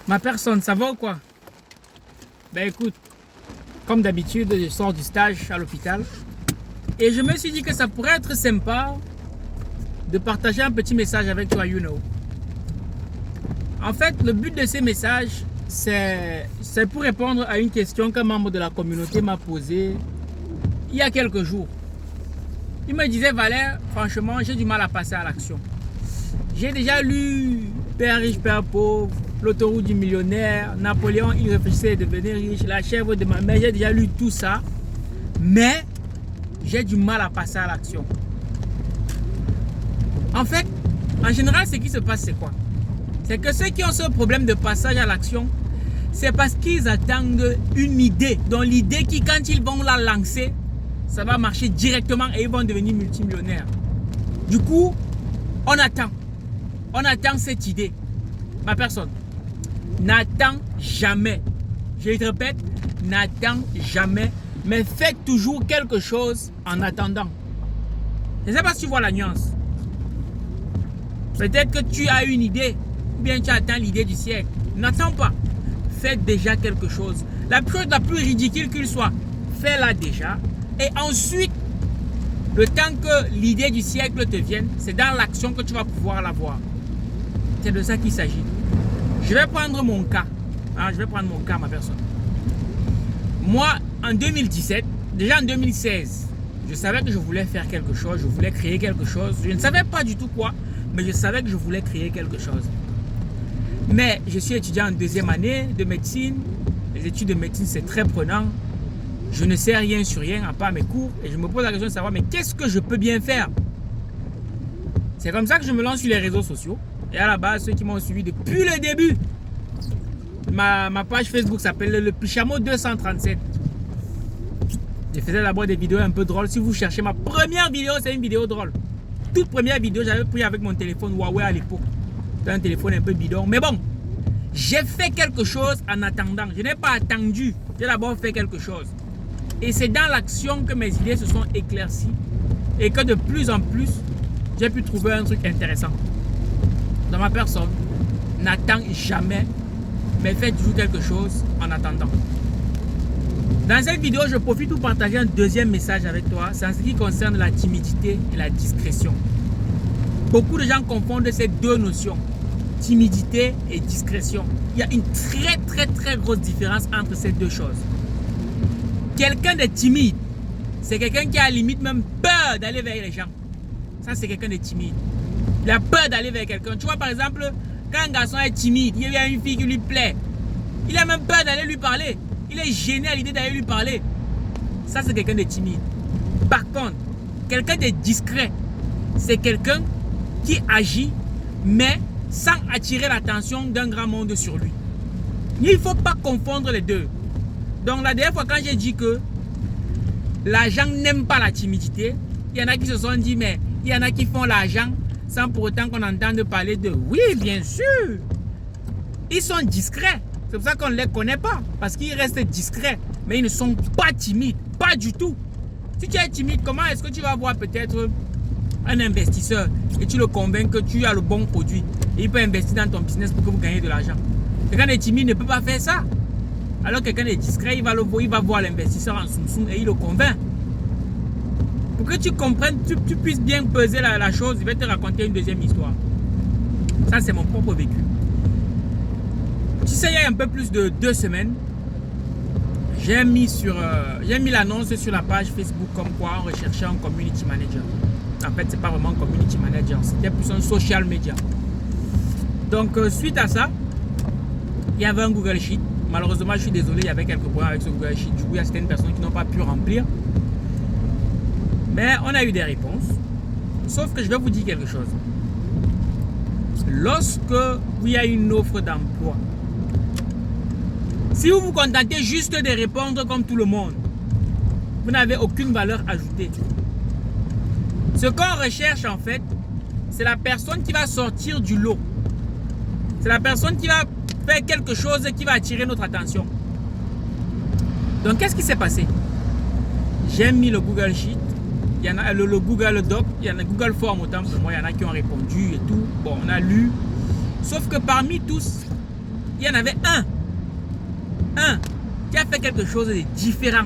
Ma personne, ça va ou quoi? Ben écoute, comme d'habitude, je sors du stage à l'hôpital et je me suis dit que ça pourrait être sympa de partager un petit message avec toi, you know. En fait, le but de ces messages, c'est pour répondre à une question qu'un membre de la communauté m'a posée il y a quelques jours. Il me disait, Valère, franchement, j'ai du mal à passer à l'action. J'ai déjà lu Père riche, Père pauvre, L'autoroute du millionnaire, Napoléon, il réfléchissait à devenir riche, La chèvre de ma mère, j'ai déjà lu tout ça, mais j'ai du mal à passer à l'action. En fait, en général, ce qui se passe, c'est quoi? C'est que ceux qui ont ce problème de passage à l'action, c'est parce qu'ils attendent une idée. Donc l'idée qui, quand ils vont la lancer, ça va marcher directement et ils vont devenir multimillionnaires. Du coup, on attend. On attend cette idée. Ma personne, n'attends jamais. Je te répète, n'attends jamais. Mais fais toujours quelque chose en attendant. Je ne sais pas si tu vois la nuance. Peut-être que tu as une idée. Ou bien tu attends l'idée du siècle. N'attends pas. Fais déjà quelque chose. La chose la plus ridicule qu'il soit, fais-la déjà. Et ensuite, le temps que l'idée du siècle te vienne, c'est dans l'action que tu vas pouvoir l'avoir. C'est de ça qu'il s'agit. Je vais prendre mon cas. Je vais prendre mon cas, ma personne. Moi, en 2017, déjà en 2016, je savais que je voulais faire quelque chose. Je voulais créer quelque chose. Je ne savais pas du tout quoi, mais je savais que je voulais créer quelque chose. Mais je suis étudiant en deuxième année de médecine. Les études de médecine, c'est très prenant. Je ne sais rien sur rien, à part mes cours. Et je me pose la question de savoir, mais qu'est-ce que je peux bien faire? C'est comme ça que je me lance sur les réseaux sociaux. Et à la base, ceux qui m'ont suivi depuis le début, ma page Facebook s'appelle le Pichamo 237. Je faisais d'abord des vidéos un peu drôles. Si vous cherchez ma première vidéo, c'est une vidéo drôle. Toute première vidéo, j'avais pris avec mon téléphone Huawei à l'époque. C'était un téléphone un peu bidon. Mais bon, j'ai fait quelque chose en attendant. Je n'ai pas attendu. J'ai d'abord fait quelque chose. Et c'est dans l'action que mes idées se sont éclaircies. Et que de plus en plus, j'ai pu trouver un truc intéressant. Dans ma personne, n'attends jamais, mais fais toujours quelque chose en attendant. Dans cette vidéo, je profite pour partager un deuxième message avec toi. C'est en ce qui concerne la timidité et la discrétion. Beaucoup de gens confondent ces deux notions, timidité et discrétion. Il y a une très grosse différence entre ces deux choses. Quelqu'un de timide, c'est quelqu'un qui a à la limite même peur d'aller vers les gens. Ça, c'est quelqu'un de timide. Il a peur d'aller vers quelqu'un. Tu vois, par exemple, quand un garçon est timide, il y a une fille qui lui plaît, il a même peur d'aller lui parler. Il est gêné à l'idée d'aller lui parler. Ça, c'est quelqu'un de timide. Par contre, quelqu'un de discret, c'est quelqu'un qui agit, mais sans attirer l'attention d'un grand monde sur lui. Il ne faut pas confondre les deux. Donc, la dernière fois, quand j'ai dit que l'argent n'aime pas la timidité, il y en a qui se sont dit, mais il y en a qui font l'argent sans pour autant qu'on entende parler de oui, bien sûr. Ils sont discrets. C'est pour ça qu'on ne les connaît pas. Parce qu'ils restent discrets. Mais ils ne sont pas timides. Pas du tout. Si tu es timide, comment est-ce que tu vas voir peut-être un investisseur et tu le convaincs que tu as le bon produit et il peut investir dans ton business pour que vous gagnez de l'argent? Quelqu'un de timide ne peut pas faire ça. Alors quelqu'un de discret, il va voir l'investisseur en soum-soum et il le convainc. Pour que tu comprennes, tu puisses bien peser la chose, je vais te raconter une deuxième histoire. Ça, c'est mon propre vécu. Tu sais, il y a un peu plus de 2 semaines, j'ai mis l'annonce sur la page Facebook comme quoi on recherchait un community manager. En fait, c'est pas vraiment un community manager, c'était plus un social media. Donc, suite à ça, il y avait un Google Sheet. Malheureusement, je suis désolé, il y avait quelques problèmes avec ce Google Sheet. Du coup, il y a certaines personnes qui n'ont pas pu remplir. Mais on a eu des réponses. Sauf que je vais vous dire quelque chose. Lorsque il y a une offre d'emploi, si vous vous contentez juste de répondre comme tout le monde, vous n'avez aucune valeur ajoutée. Ce qu'on recherche en fait, c'est la personne qui va sortir du lot. C'est la personne qui va faire quelque chose qui va attirer notre attention. Donc qu'est-ce qui s'est passé? J'ai mis le Google Sheet, il y en a le Google Doc, il y en a Google Form autant pour moi, il y en a qui ont répondu et tout. Bon, on a lu. Sauf que parmi tous, il y en avait un qui a fait quelque chose de différent.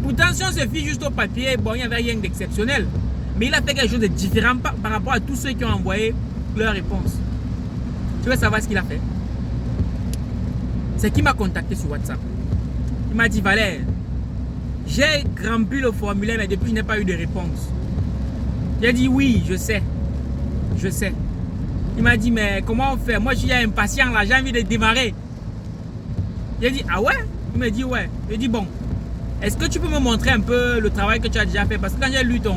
Pourtant, si on se fie juste au papier, bon, il n'y avait rien d'exceptionnel. Mais il a fait quelque chose de différent par rapport à tous ceux qui ont envoyé leur réponse. Tu veux savoir ce qu'il a fait? C'est qu'il m'a contacté sur WhatsApp. Il m'a dit, Valère, j'ai rempli le formulaire, mais depuis, je n'ai pas eu de réponse. J'ai dit, oui, je sais. Je sais. Il m'a dit, mais comment on fait? Moi, je suis impatient là, j'ai envie de démarrer. J'ai dit, ah ouais? Il m'a dit, ouais. J'ai dit, bon, est-ce que tu peux me montrer un peu le travail que tu as déjà fait? Parce que quand j'ai lu ton,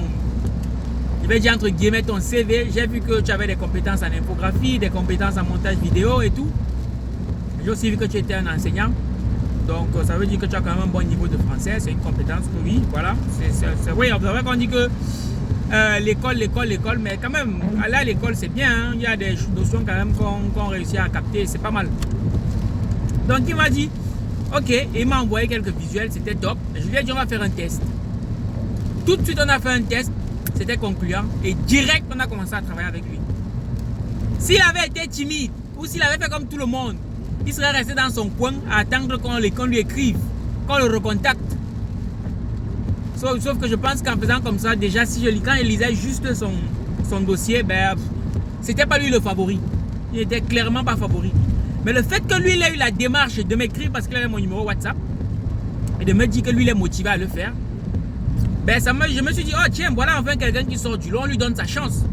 je vais dire entre guillemets ton CV, j'ai vu que tu avais des compétences en infographie, des compétences en montage vidéo et tout. J'ai aussi vu que tu étais un enseignant. Donc ça veut dire que tu as quand même un bon niveau de français. C'est une compétence que oui, voilà. Oui, c'est vrai qu'on dit que l'école, mais quand même, aller à l'école c'est bien. Hein. Il y a des notions quand même qu'on réussit à capter, c'est pas mal. Donc il m'a dit, ok, et il m'a envoyé quelques visuels, c'était top. Je lui ai dit, on va faire un test. Tout de suite, on a fait un test. C'était concluant et direct on a commencé à travailler avec lui. S'il avait été timide ou s'il avait fait comme tout le monde, il serait resté dans son coin à attendre qu'on lui écrive, qu'on le recontacte. Sauf que je pense qu'en faisant comme ça, déjà quand il lisait juste son dossier, ben, c'était pas lui le favori. Il n'était clairement pas favori. Mais le fait que lui il ait eu la démarche de m'écrire parce qu'il avait mon numéro WhatsApp et de me dire que lui il est motivé à le faire, ben je me suis dit, oh tiens, voilà enfin quelqu'un qui sort du lot, on lui donne sa chance.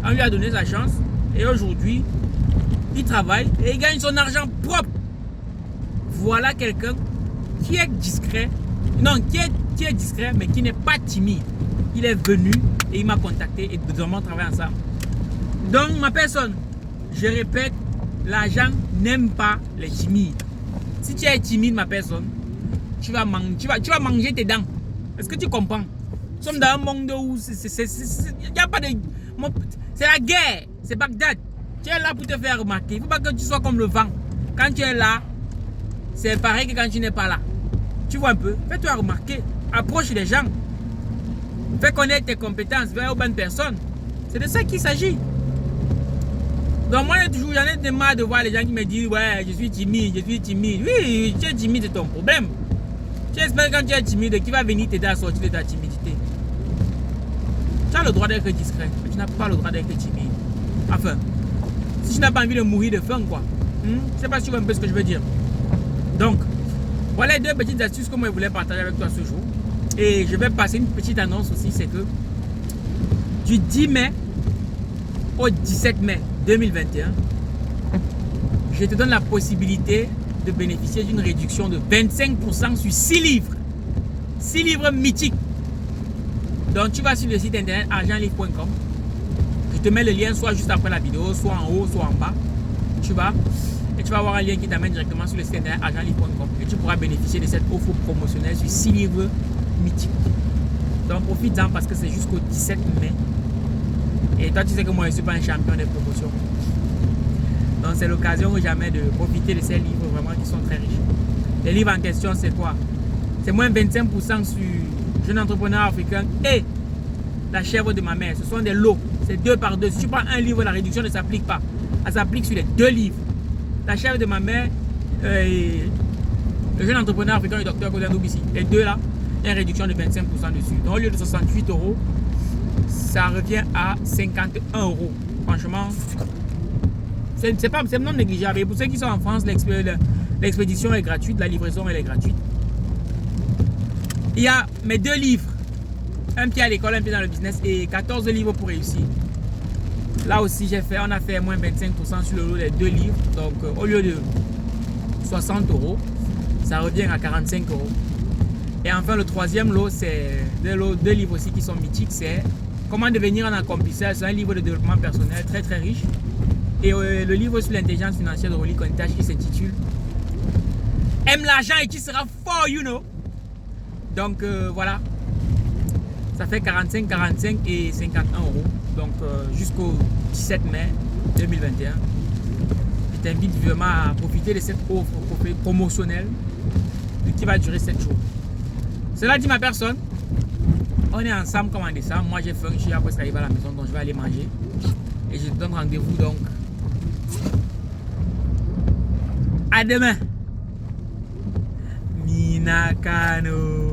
On lui a donné sa chance et aujourd'hui, il travaille et il gagne son argent propre. Voilà quelqu'un qui est discret, qui est discret mais qui n'est pas timide. Il est venu et il m'a contacté et nous avons travaillé ensemble. Donc ma personne, je répète, l'argent n'aime pas les timides. Si tu es timide ma personne, tu vas manger tes dents. Est-ce que tu comprends? Nous sommes dans un monde où il n'y a pas de... C'est la guerre, c'est Bagdad. Tu es là pour te faire remarquer. Il ne faut pas que tu sois comme le vent. Quand tu es là, c'est pareil que quand tu n'es pas là. Tu vois un peu? Fais-toi remarquer. Approche les gens. Fais connaître tes compétences vers aux bonnes personnes. C'est de ça qu'il s'agit. Donc moi, j'en ai marre de voir les gens qui me disent, ouais, je suis timide. Oui, tu es timide, c'est ton problème. Tu espères quand tu es timide, qui va venir t'aider à sortir de ta timidité. Tu as le droit d'être discret, mais tu n'as pas le droit d'être timide. Enfin, si tu n'as pas envie de mourir de faim, quoi. Je ne sais pas si tu vois un peu ce que je veux dire. Donc, voilà les deux petites astuces que moi je voulais partager avec toi ce jour. Et je vais passer une petite annonce aussi, c'est que du 10 mai au 17 mai 2021, je te donne la possibilité de bénéficier d'une réduction de 25% sur 6 livres. 6 livres mythiques. Donc tu vas sur le site internet argentlivre.com. Je te mets le lien soit juste après la vidéo, soit en haut, soit en bas. Tu vas et tu vas avoir un lien qui t'amène directement sur le site internet argentlivre.com et tu pourras bénéficier de cette offre promotionnelle sur 6 livres mythiques. Donc profite-en parce que c'est jusqu'au 17 mai. Et toi tu sais que moi je ne suis pas un champion des promotions. Donc c'est l'occasion jamais de profiter de ces livres vraiment qui sont très riches. Les livres en question c'est quoi? C'est moins 25% sur Jeune entrepreneur africain et La chèvre de ma mère. Ce sont des lots, c'est 2 par 2. Si tu prends un livre, la réduction ne s'applique pas. Elle s'applique sur les 2 livres. La chèvre de ma mère et Le jeune entrepreneur africain du docteur Kodin Doubissi. Les deux là, il y a une réduction de 25% dessus. Donc au lieu de 68 €, ça revient à 51 €. Franchement, c'est non négligeable. Et pour ceux qui sont en France, l'expédition est gratuite, la livraison elle est gratuite. Il y a mes 2 livres, un pied à l'école, un pied dans le business et 14 livres pour réussir. Là aussi on a fait moins 25% sur le lot des 2 livres. Donc au lieu de 60 €, ça revient à 45 €. Et enfin le 3e lot, c'est 2 livres aussi qui sont mythiques. C'est Comment devenir un accomplisseur. C'est un livre de développement personnel très très riche. Et le livre sur l'intelligence financière de Rolly Contage qui s'intitule Aime l'argent et tu seras fort, you know. Donc voilà, ça fait 45, 45 et 51 €. Donc jusqu'au 17 mai 2021, je t'invite vraiment à profiter de cette offre promotionnelle qui va durer 7 jours. Cela dit ma personne, on est ensemble comme en décembre. Moi j'ai faim, je suis après arrivé à la maison, donc je vais aller manger. Et je te donne rendez-vous donc À demain. Minakano.